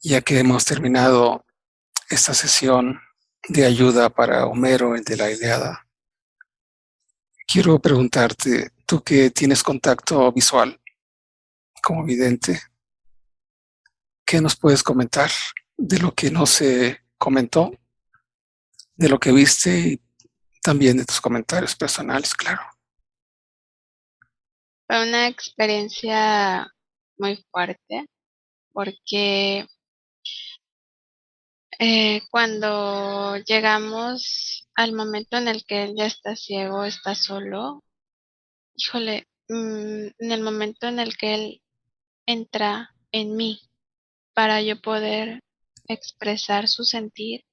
Ya que hemos terminado esta sesión de ayuda para Homero, el de la Ilíada, quiero preguntarte, tú que tienes contacto visual como vidente, ¿qué nos puedes comentar de lo que no se comentó, de lo que viste y también de tus comentarios personales, claro? Fue una experiencia muy fuerte porque cuando llegamos al momento en el que él ya está ciego, está solo, híjole, en el momento en el que él entra en mí para yo poder expresar su sentir,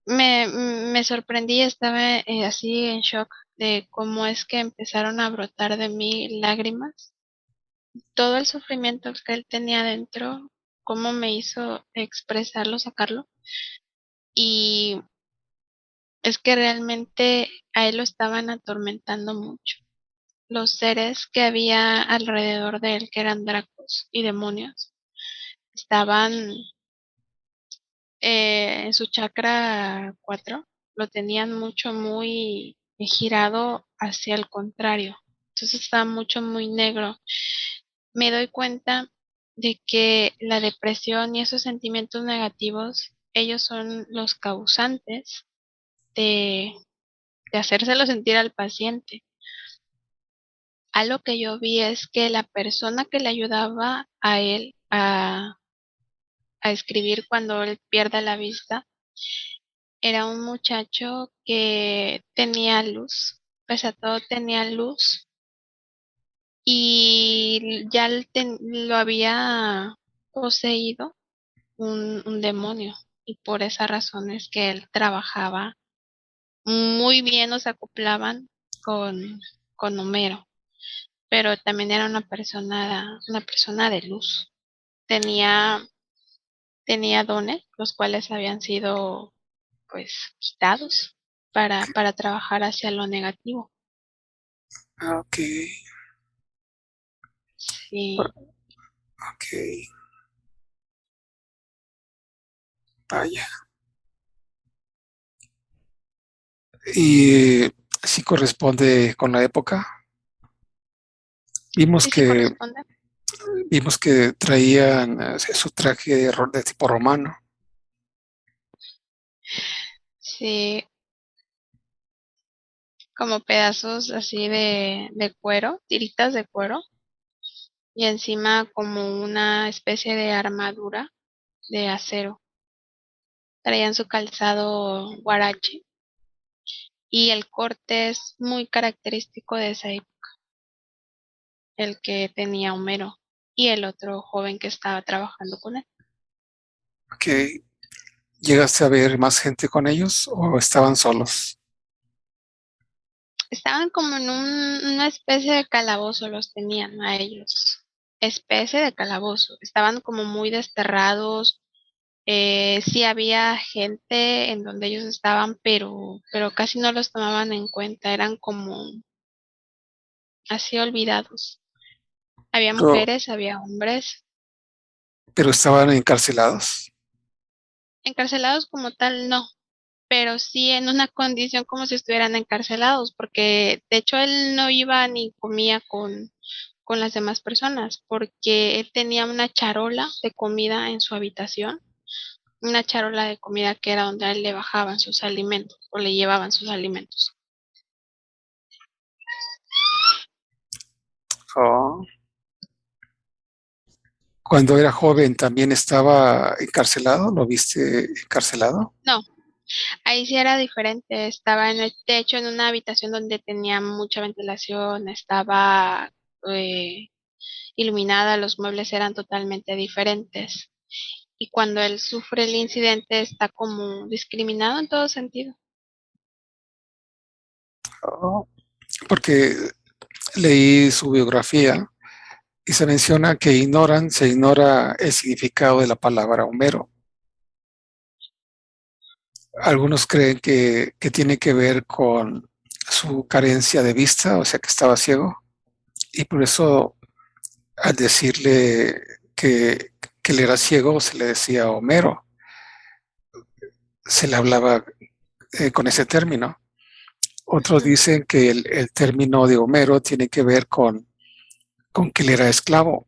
me sorprendí, estaba así en shock de cómo es que empezaron a brotar de mí lágrimas, todo el sufrimiento que él tenía dentro, cómo me hizo expresarlo, sacarlo. Y es que realmente a él lo estaban atormentando mucho. Los seres que había alrededor de él, que eran dracos y demonios, estaban en su chakra 4, lo tenían mucho muy girado hacia el contrario. Entonces estaba mucho muy negro. Me doy cuenta de que la depresión y esos sentimientos negativos, ellos son los causantes de, de hacérselo sentir al paciente. Algo que yo vi es que la persona que le ayudaba a él a escribir cuando él pierde la vista era un muchacho que tenía luz, pese a todo tenía luz y ya lo había poseído un demonio, y por esa razón es que él trabajaba muy bien, o se acoplaban con Homero, pero también era una persona de luz. Tenía, tenía dones, los cuales habían sido pues quitados para trabajar hacia lo negativo. Ah, ok, Sí, ok, vaya. Y sí corresponde con la época. Vimos sí, sí que, corresponde. vimos que traían su traje de tipo romano. Sí, como pedazos así de cuero, tiritas de cuero, y encima como una especie de armadura de acero. Traían su calzado guarache y el corte es muy característico de esa época, el que tenía Homero y el otro joven que estaba trabajando con él. Ok, ¿llegaste a ver más gente con ellos o estaban solos? Estaban como en una especie de calabozo, los tenían a ellos. Especie de calabozo. Estaban como muy desterrados. Sí había gente en donde ellos estaban, pero casi no los tomaban en cuenta. Eran como así olvidados. Había Pero, mujeres, había hombres. pero estaban encarcelados. Encarcelados como tal, no, pero sí en una condición como si estuvieran encarcelados, porque de hecho él no iba ni comía con las demás personas, porque él tenía una charola de comida en su habitación, una charola de comida que era donde a él le bajaban sus alimentos o le llevaban sus alimentos. Oh. Cuando era joven también estaba encarcelado, ¿lo viste encarcelado? No, ahí sí era diferente, estaba de hecho en una habitación donde tenía mucha ventilación, estaba eh, iluminada, los muebles eran totalmente diferentes. Y cuando él sufre el incidente está como discriminado en todo sentido. Oh. Porque leí su biografía y se menciona que se ignora el significado de la palabra Homero. Algunos creen que tiene que ver con su carencia de vista, o sea que estaba ciego, y por eso al decirle que, que él era ciego se le decía Homero, se le hablaba con ese término. Otros Ujú. dicen que el término de Homero tiene que ver con que él era esclavo.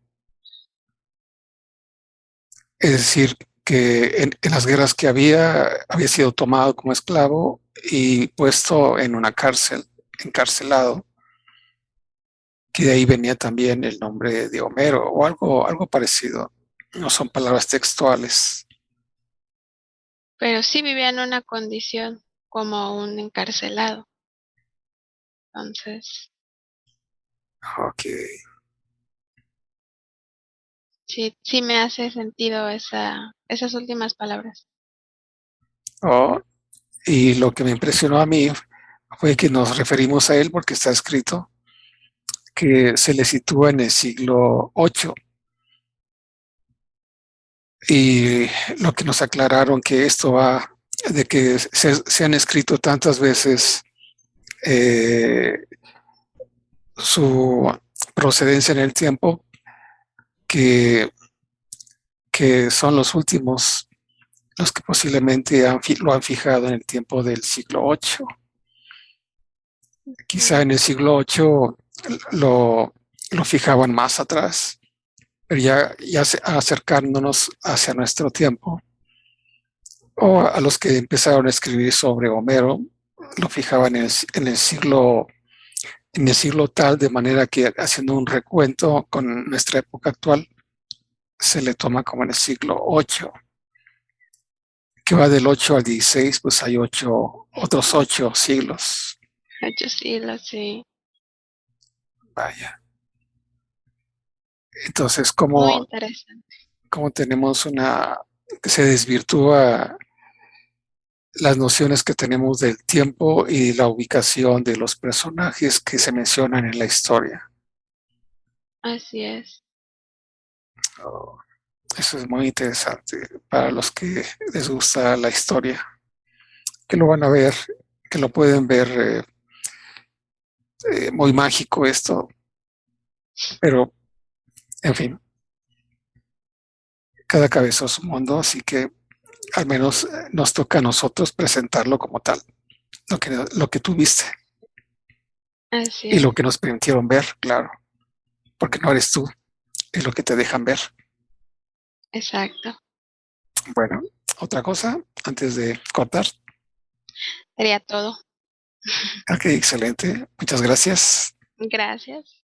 Es decir, que en las guerras que había sido tomado como esclavo y puesto en una cárcel, encarcelado, que de ahí venía también el nombre de Homero o algo parecido. No son palabras textuales. Pero sí vivía en una condición como un encarcelado. Entonces, Ok. sí, sí me hace sentido esas últimas palabras. Oh, y lo que me impresionó a mí fue que nos referimos a él porque está escrito que se le sitúa en el siglo VIII. Y lo que nos aclararon que esto va de que se han escrito tantas veces eh, su procedencia en el tiempo que, que son los últimos los que posiblemente lo han fijado en el tiempo del siglo VIII. Quizá Mm. en el siglo VIII lo fijaban más atrás, pero ya acercándonos hacia nuestro tiempo, o a los que empezaron a escribir sobre Homero, lo fijaban en el siglo tal, de manera que haciendo un recuento con nuestra época actual, se le toma como en el siglo VIII, que va del 8 al 16, pues hay otros 8 siglos. 8 siglos, sí. Vaya. Entonces, Muy ¿cómo, interesante. cómo tenemos que se desvirtúa las nociones que tenemos del tiempo y la ubicación de los personajes que se mencionan en la historia? Así es. Oh, eso es muy interesante para los que les gusta la historia, que lo van a ver, que lo pueden ver muy mágico esto, pero en fin, cada cabeza es un mundo, así que al menos nos toca a nosotros presentarlo como tal, lo que tú viste Así y lo es. que nos permitieron ver, claro, porque no eres tú, es lo que te dejan ver. Exacto. Bueno, otra cosa antes de cortar. Sería todo. Ok, excelente. Muchas gracias. Gracias.